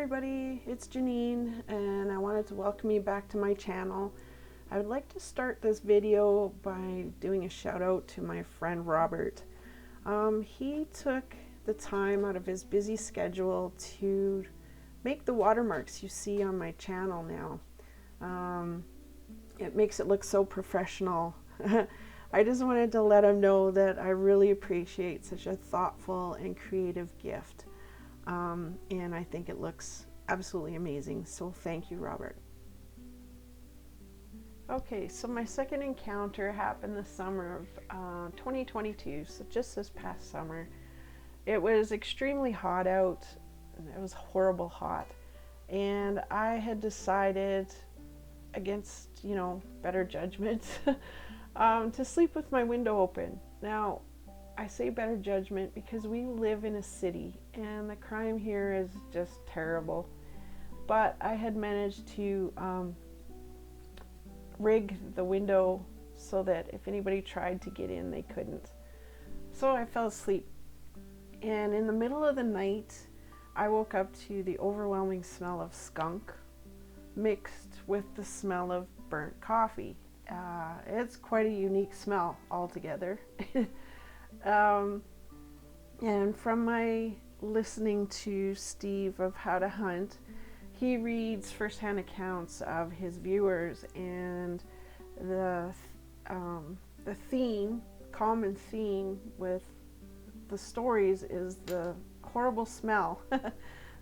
everybody, it's Janine and I wanted to welcome you back to my channel. I would like to start this video by doing a shout out to my friend Robert. He took the time out of his busy schedule to make the watermarks you see on my channel now. It makes it look so professional. I just wanted to let him know that I really appreciate such a thoughtful and creative gift. And I think it looks absolutely amazing. So thank you, Robert. Okay, so my second encounter happened the summer of 2022, so just this past summer. It was extremely hot out. It was horrible hot. And I had decided, against, better judgment, to sleep with my window open. Now, I say better judgment because we live in a city and the crime here is just terrible. But I had managed to rig the window so that if anybody tried to get in, they couldn't. So I fell asleep. And in the middle of the night, I woke up to the overwhelming smell of skunk mixed with the smell of burnt coffee. It's quite a unique smell altogether. And from my listening to Steve of How to Hunt, he reads firsthand accounts of his viewers, and the common theme with the stories is the horrible smell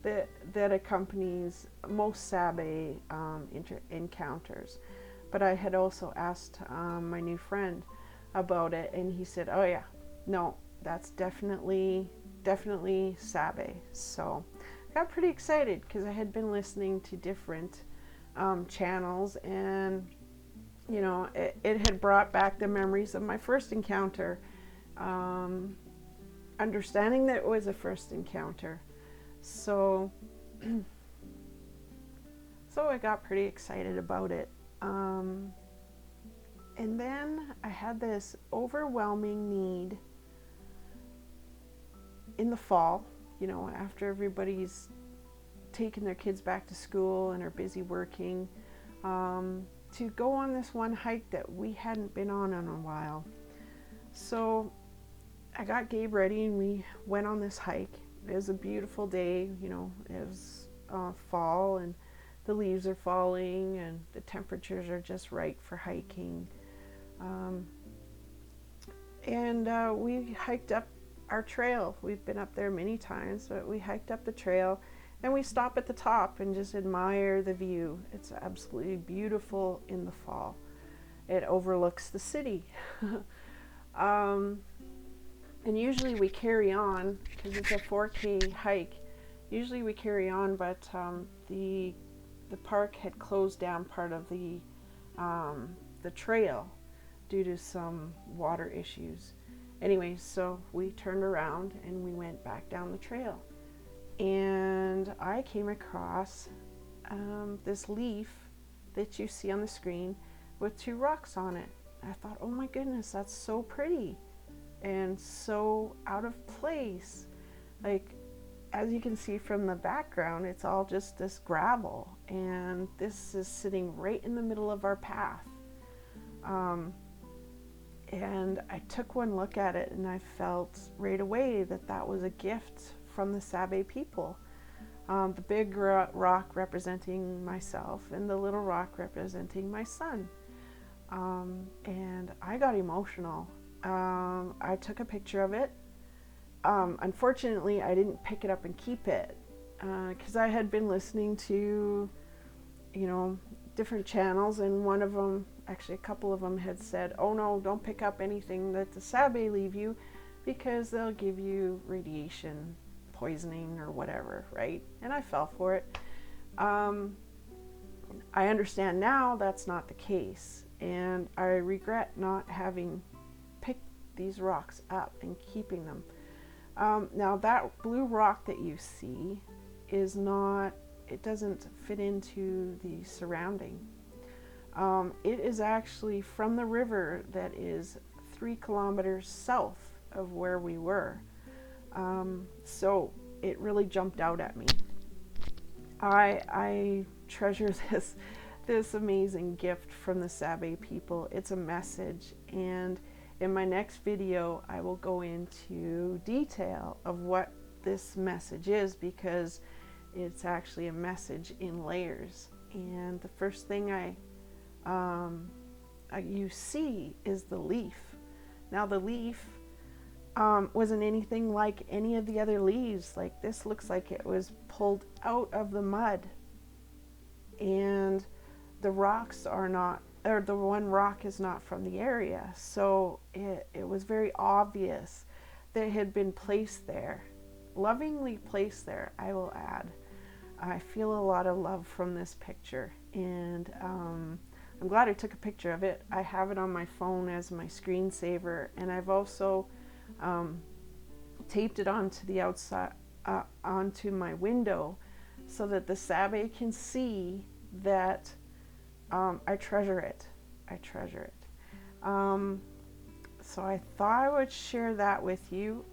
that accompanies most Sabe encounters. But I had also asked my new friend about it, and he said, "Oh yeah, no, that's definitely Sabe." So I got pretty excited because I had been listening to different channels, and it had brought back the memories of my first encounter, understanding that it was a first encounter. So I got pretty excited about it. And then I had this overwhelming need in the fall, after everybody's taken their kids back to school and are busy working, to go on this one hike that we hadn't been on in a while. So I got Gabe ready and we went on this hike. It was a beautiful day, it was fall and the leaves are falling and the temperatures are just right for hiking. We hiked up our trail. We've been up there many times, but we hiked up the trail and we stop at the top and just admire the view. It's absolutely beautiful in the fall. It overlooks the city. And usually we carry on because it's a 4K hike. Usually we carry on, but the park had closed down part of the trail due to some water issues. Anyway, so we turned around and we went back down the trail. And I came across this leaf that you see on the screen with two rocks on it. I thought, oh my goodness, that's so pretty and so out of place. Like, as you can see from the background, it's all just this gravel, and this is sitting right in the middle of our path. And I took one look at it and I felt right away that that was a gift from the Sabe people. The big rock representing myself and the little rock representing my son. And I got emotional. I took a picture of it. Unfortunately, I didn't pick it up and keep it because I had been listening to, different channels, and one of them, actually a couple of them, had said, "Oh no, don't pick up anything that the Sabe leave you because they'll give you radiation poisoning or whatever," right? And I fell for it. I understand now that's not the case, and I regret not having picked these rocks up and keeping them. Now that blue rock that you see is not, it doesn't fit into the surrounding. It is actually from the river that is 3 kilometers south of where we were. So it really jumped out at me. I treasure this amazing gift from the Sabe people. It's a message, and in my next video I will go into detail of what this message is, because it's actually a message in layers. And the first thing you see is the leaf. Now the leaf wasn't anything like any of the other leaves. Like, this looks like it was pulled out of the mud, and the rocks are not, or the one rock is not from the area. So it was very obvious that it had been placed there, lovingly placed there, I will add. I feel a lot of love from this picture, and I'm glad I took a picture of it. I have it on my phone as my screensaver, and I've also taped it onto the outside, onto my window, so that the Sabe can see that I treasure it. I treasure it. So I thought I would share that with you.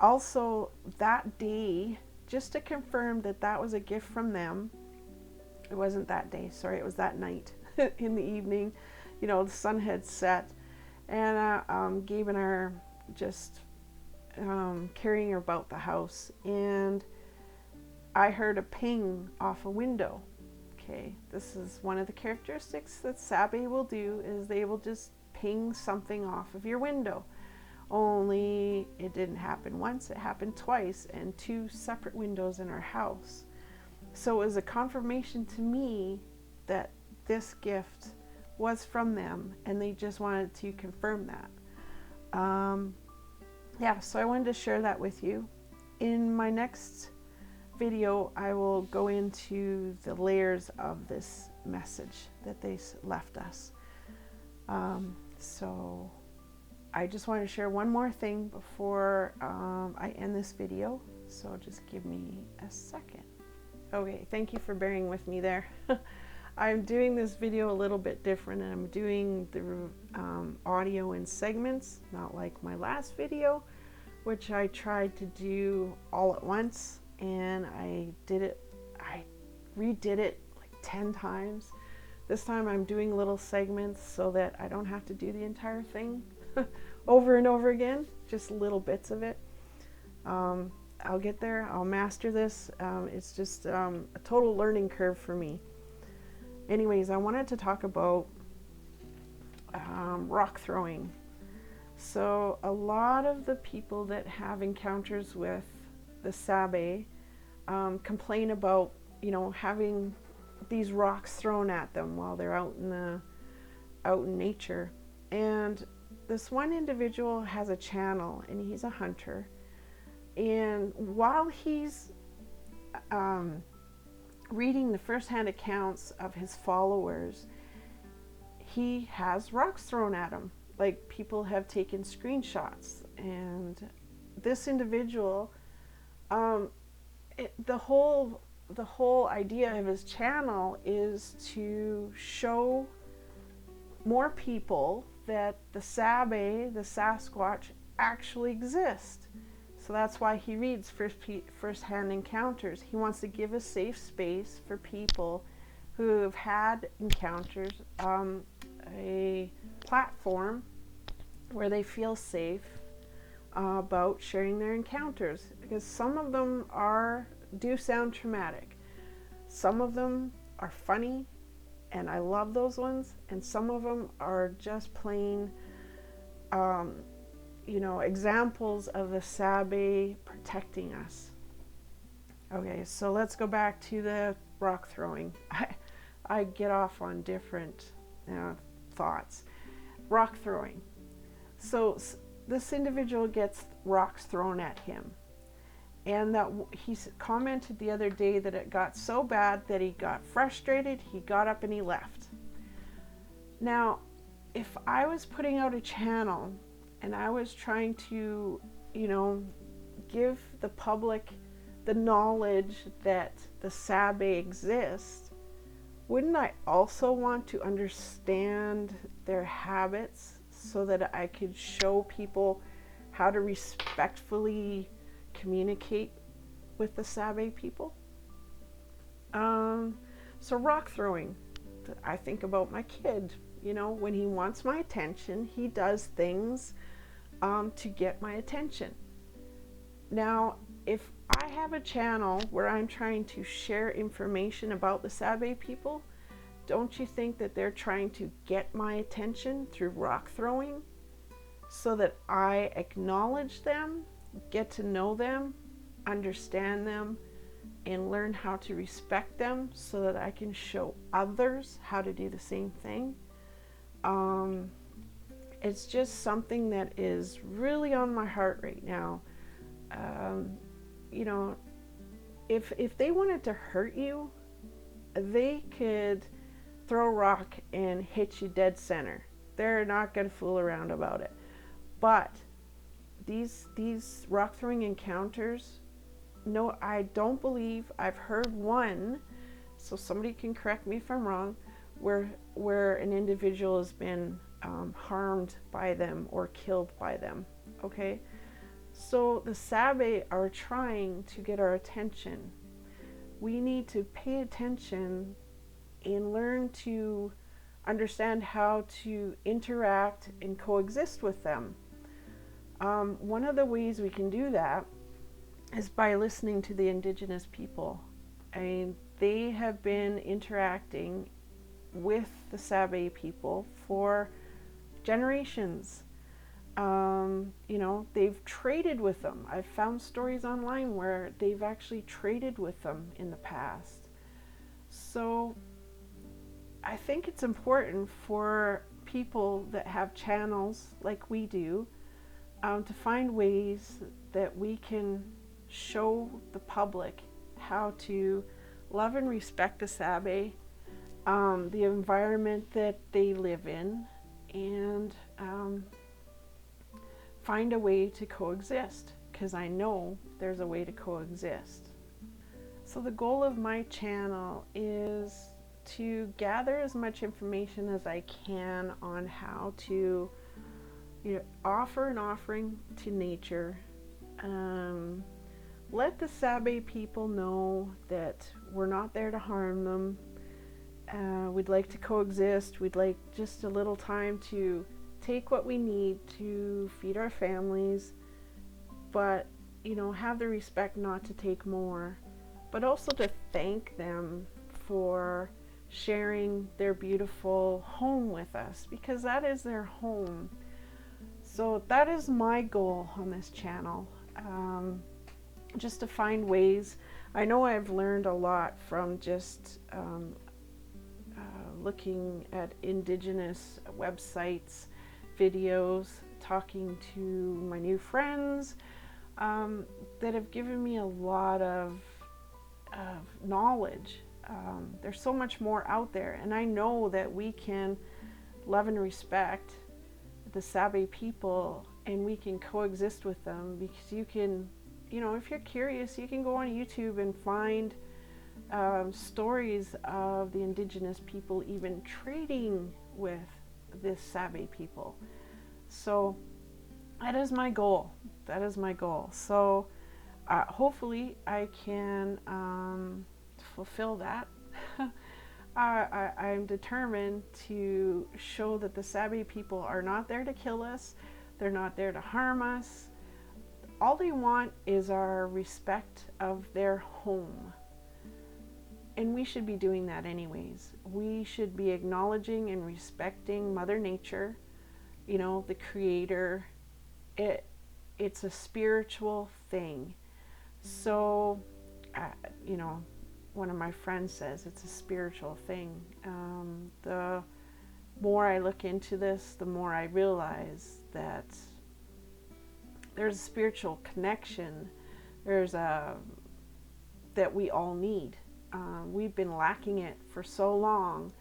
Also, that day, just to confirm that that was a gift from them. It wasn't that day, sorry, it was that night in the evening. You know, the sun had set, and Gabe and I are just carrying her about the house, and I heard a ping off a window. Okay, this is one of the characteristics that Sabe will do, is they will just ping something off of your window. Only it didn't happen once, it happened twice, and 2 separate windows in our house. So it was a confirmation to me that this gift was from them, and they just wanted to confirm that. Yeah, so I wanted to share that with you. In my next video, I will go into the layers of this message that they left us. So I just want to share one more thing before I end this video, so just give me a second. Okay, thank you for bearing with me there. I'm doing this video a little bit different, and I'm doing the audio in segments, not like my last video, which I tried to do all at once, and I redid it like 10 times. This time I'm doing little segments so that I don't have to do the entire thing over and over again, just little bits of it. I'll get there, I'll master this. It's just a total learning curve for me. Anyways, I wanted to talk about rock throwing. So a lot of the people that have encounters with the Sabe complain about, you know, having these rocks thrown at them while they're out in nature. And this one individual has a channel, and he's a hunter. And while he's reading the first-hand accounts of his followers, he has rocks thrown at him. Like, people have taken screenshots, and this individual, the whole idea of his channel is to show more people that the Sabe, the Sasquatch, actually exist. So that's why he reads first-hand encounters. He wants to give a safe space for people who have had encounters, a platform where they feel safe about sharing their encounters, because some of them do sound traumatic. Some of them are funny, and I love those ones, and some of them are just plain you know, examples of the Sabe protecting us. Okay, so let's go back to the rock throwing. I get off on different thoughts. Rock throwing. So this individual gets rocks thrown at him, and that he commented the other day that it got so bad that he got frustrated, he got up and he left. Now, if I was putting out a channel and I was trying to, you know, give the public the knowledge that the Sabe exist, wouldn't I also want to understand their habits so that I could show people how to respectfully communicate with the Sabe people? So rock throwing, I think about my kid. When he wants my attention, he does things to get my attention. Now, if I have a channel where I'm trying to share information about the Sabe people, don't you think that they're trying to get my attention through rock throwing so that I acknowledge them, get to know them, understand them, and learn how to respect them so that I can show others how to do the same thing? It's just something that is really on my heart right now. You know, if they wanted to hurt you, they could throw a rock and hit you dead center. They're not going to fool around about it. But these rock throwing encounters, no, I don't believe I've heard one, so somebody can correct me if I'm wrong, where an individual has been harmed by them or killed by them. Okay, so the Sabe are trying to get our attention. We need to pay attention and learn to understand how to interact and coexist with them. One of the ways we can do that is by listening to the indigenous people. I mean, they have been interacting with the Sabe people for generations. They've traded with them. I've found stories online where they've actually traded with them in the past. So I think it's important for people that have channels like we do to find ways that we can show the public how to love and respect the Sabe, the environment that they live in, and find a way to coexist, because I know there's a way to coexist. So the goal of my channel is to gather as much information as I can on how to offer an offering to nature. Let the Sabe people know that we're not there to harm them. We'd like to coexist. We'd like just a little time to take what we need to feed our families, but have the respect not to take more, but also to thank them for sharing their beautiful home with us, because that is their home. So that is my goal on this channel, just to find ways. I know I've learned a lot from just looking at indigenous websites, videos, talking to my new friends that have given me a lot of knowledge. There's so much more out there, and I know that we can love and respect the Sabe people, and we can coexist with them, because you can, if you're curious, you can go on YouTube and find stories of the indigenous people even trading with this Sabe people. So that is my goal. So hopefully I can fulfill that. I'm determined to show that the Sabe people are not there to kill us. They're not there to harm us. All they want is our respect of their home. And we should be doing that anyways. We should be acknowledging and respecting Mother Nature, the Creator. It's a spiritual thing. So, one of my friends says it's a spiritual thing. The more I look into this, the more I realize that there's a spiritual connection. That we all need. We've been lacking it for so long.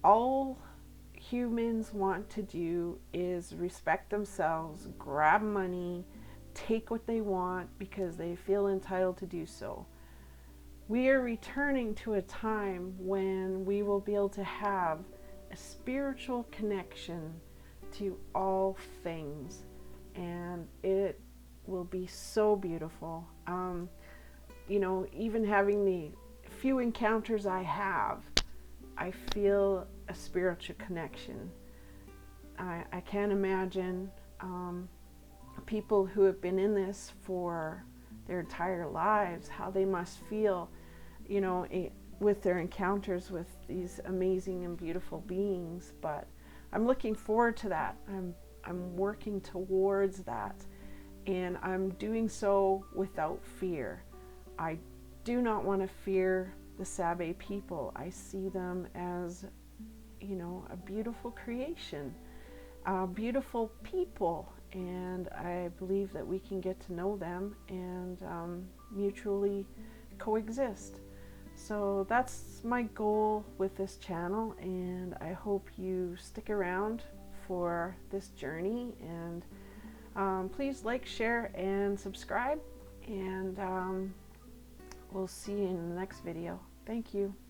All humans want to do is respect themselves, grab money, take what they want because they feel entitled to do so. We are returning to a time when we will be able to have a spiritual connection to all things, and it will be so beautiful. Even having the few encounters I have, I feel a spiritual connection. I can't imagine people who have been in this for their entire lives, how they must feel, you know, with their encounters with these amazing and beautiful beings. But I'm looking forward to that. I'm working towards that, and I'm doing so without fear. I do not want to fear the Sabe people. I see them as, you know, a beautiful creation, beautiful people, and I believe that we can get to know them and mutually coexist. So that's my goal with this channel, and I hope you stick around for this journey. And please like, share, and subscribe, and we'll see you in the next video. Thank you.